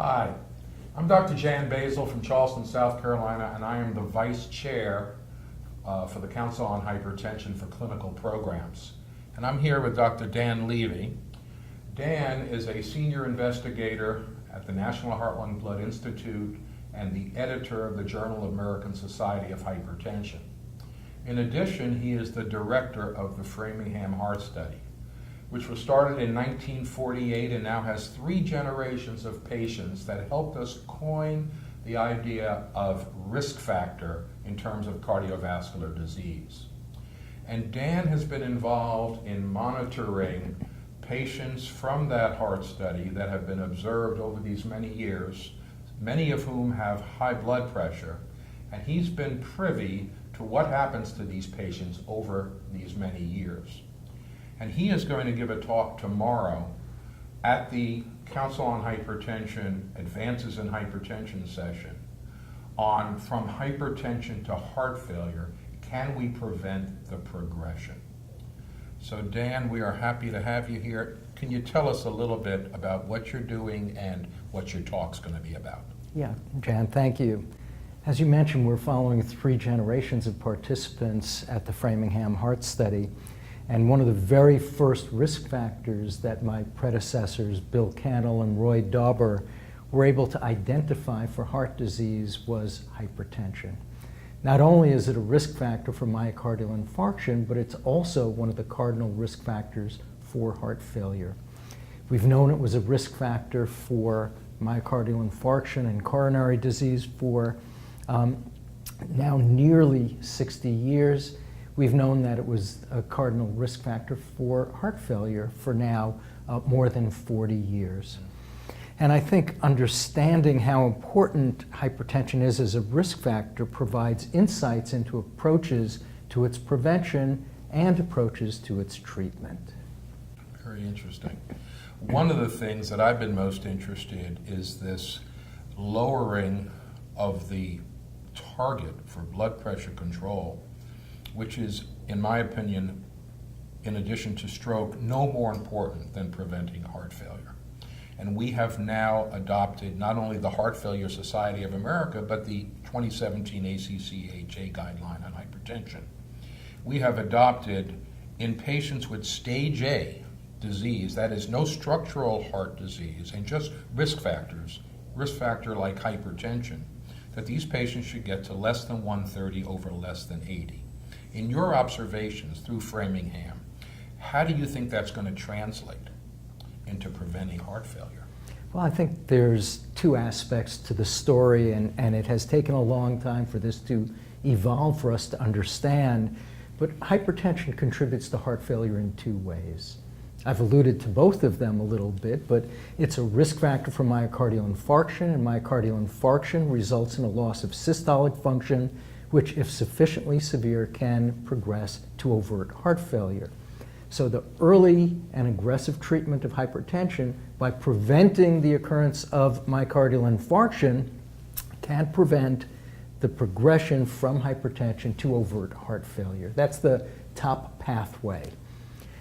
Hi, I'm Dr. Jan Basile from Charleston, South Carolina, and I am the Vice Chair for the Council on Hypertension for Clinical Programs. And I'm here with Dr. Dan Levy. Dan is a senior investigator at the National Heart, Lung, Blood Institute and the editor of the Journal of American Society of Hypertension. In addition, he is the director of the Framingham Heart Study, which was started in 1948 and now has 3 generations of patients that helped us coin the idea of risk factor in terms of cardiovascular disease. And Dan has been involved in monitoring patients from that heart study that have been observed over these many years, many of whom have high blood pressure, and he's been privy to what happens to these patients over these many years. And he is going to give a talk tomorrow at the Council on Hypertension, Advances in Hypertension session on from hypertension to heart failure, can we prevent the progression? So Dan, we are happy to have you here. Can you tell us a little bit about what you're doing and what your talk's going to be about? Yeah, Jan, thank you. As you mentioned, we're following 3 generations of participants at the Framingham Heart Study. And one of the very first risk factors that my predecessors, Bill Cannell and Roy Dauber, were able to identify for heart disease was hypertension. Not only is it a risk factor for myocardial infarction, but it's also one of the cardinal risk factors for heart failure. We've known it was a risk factor for myocardial infarction and coronary disease for now nearly 60 years. We've known that it was a cardinal risk factor for heart failure for now more than 40 years. And I think understanding how important hypertension is as a risk factor provides insights into approaches to its prevention and approaches to its treatment. Very interesting. One of the things that I've been most interested in is this lowering of the target for blood pressure control, which is, in my opinion, in addition to stroke, no more important than preventing heart failure. And we have now adopted not only the Heart Failure Society of America, but the 2017 ACC/AHA guideline on hypertension. We have adopted, in patients with stage A disease, that is no structural heart disease, and just risk factor like hypertension, that these patients should get to less than 130 over less than 80. In your observations through Framingham, how do you think that's going to translate into preventing heart failure? Well, I think there's 2 aspects to the story, and it has taken a long time for this to evolve for us to understand, but hypertension contributes to heart failure in 2 ways. I've alluded to both of them a little bit, but it's a risk factor for myocardial infarction, and myocardial infarction results in a loss of systolic function, which, if sufficiently severe, can progress to overt heart failure. So the early and aggressive treatment of hypertension by preventing the occurrence of myocardial infarction can prevent the progression from hypertension to overt heart failure. That's the top pathway.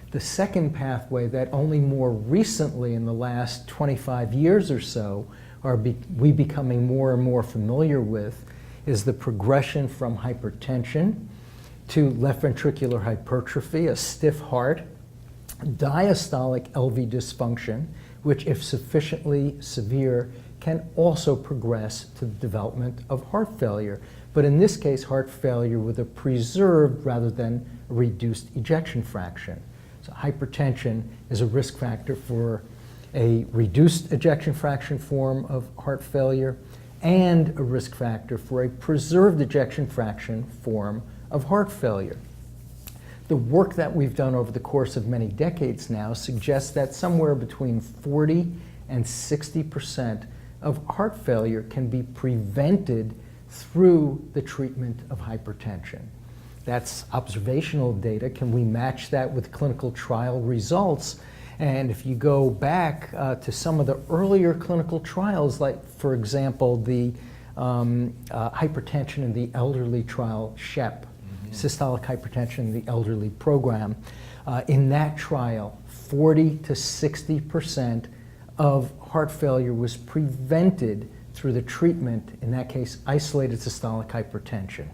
The second pathway that only more recently, in the last 25 years or so, are we becoming more and more familiar with is the progression from hypertension to left ventricular hypertrophy, a stiff heart, diastolic LV dysfunction, which, if sufficiently severe, can also progress to the development of heart failure. But in this case, heart failure with a preserved rather than a reduced ejection fraction. So hypertension is a risk factor for a reduced ejection fraction form of heart failure and a risk factor for a preserved ejection fraction form of heart failure. The work that we've done over the course of many decades now suggests that somewhere between 40 and 60% of heart failure can be prevented through the treatment of hypertension. That's observational data. Can we match that with clinical trial results? And if you go back to some of the earlier clinical trials, like, for example, the hypertension in the elderly trial, SHEP, systolic hypertension in the elderly program, in that trial, 40 to 60% of heart failure was prevented through the treatment, in that case, isolated systolic hypertension.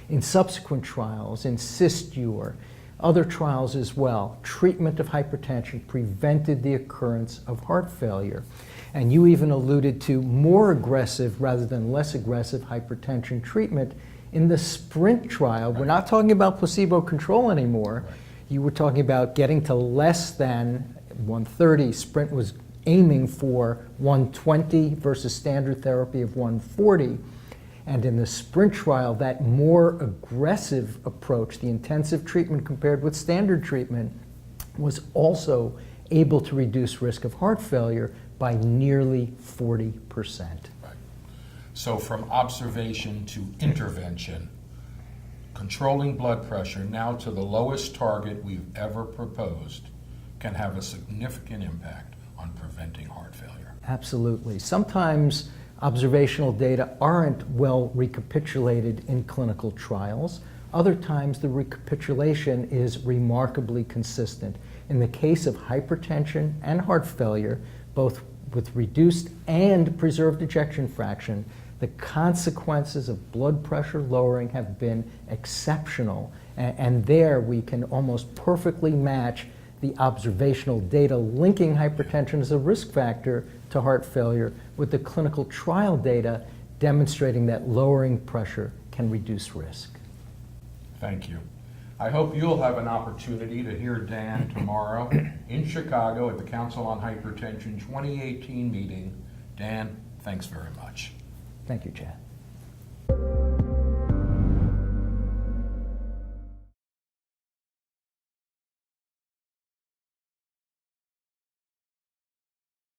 In subsequent trials, in CIST-UR, other trials as well, treatment of hypertension prevented the occurrence of heart failure. And you even alluded to more aggressive rather than less aggressive hypertension treatment in the SPRINT trial. We're not talking about placebo control anymore. You were talking about getting to less than 130. SPRINT was aiming for 120 versus standard therapy of 140. And in the SPRINT trial, that more aggressive approach, the intensive treatment compared with standard treatment, was also able to reduce risk of heart failure by nearly 40%. Right. So from observation to intervention, controlling blood pressure now to the lowest target we've ever proposed can have a significant impact on preventing heart failure. Absolutely. Sometimes observational data aren't well recapitulated in clinical trials. Other times the recapitulation is remarkably consistent. In the case of hypertension and heart failure, both with reduced and preserved ejection fraction, the consequences of blood pressure lowering have been exceptional. And there we can almost perfectly match the observational data linking hypertension as a risk factor to heart failure with the clinical trial data demonstrating that lowering pressure can reduce risk. Thank you. I hope you'll have an opportunity to hear Dan tomorrow in Chicago at the Council on Hypertension 2018 meeting. Dan, thanks very much. Thank you, Chad.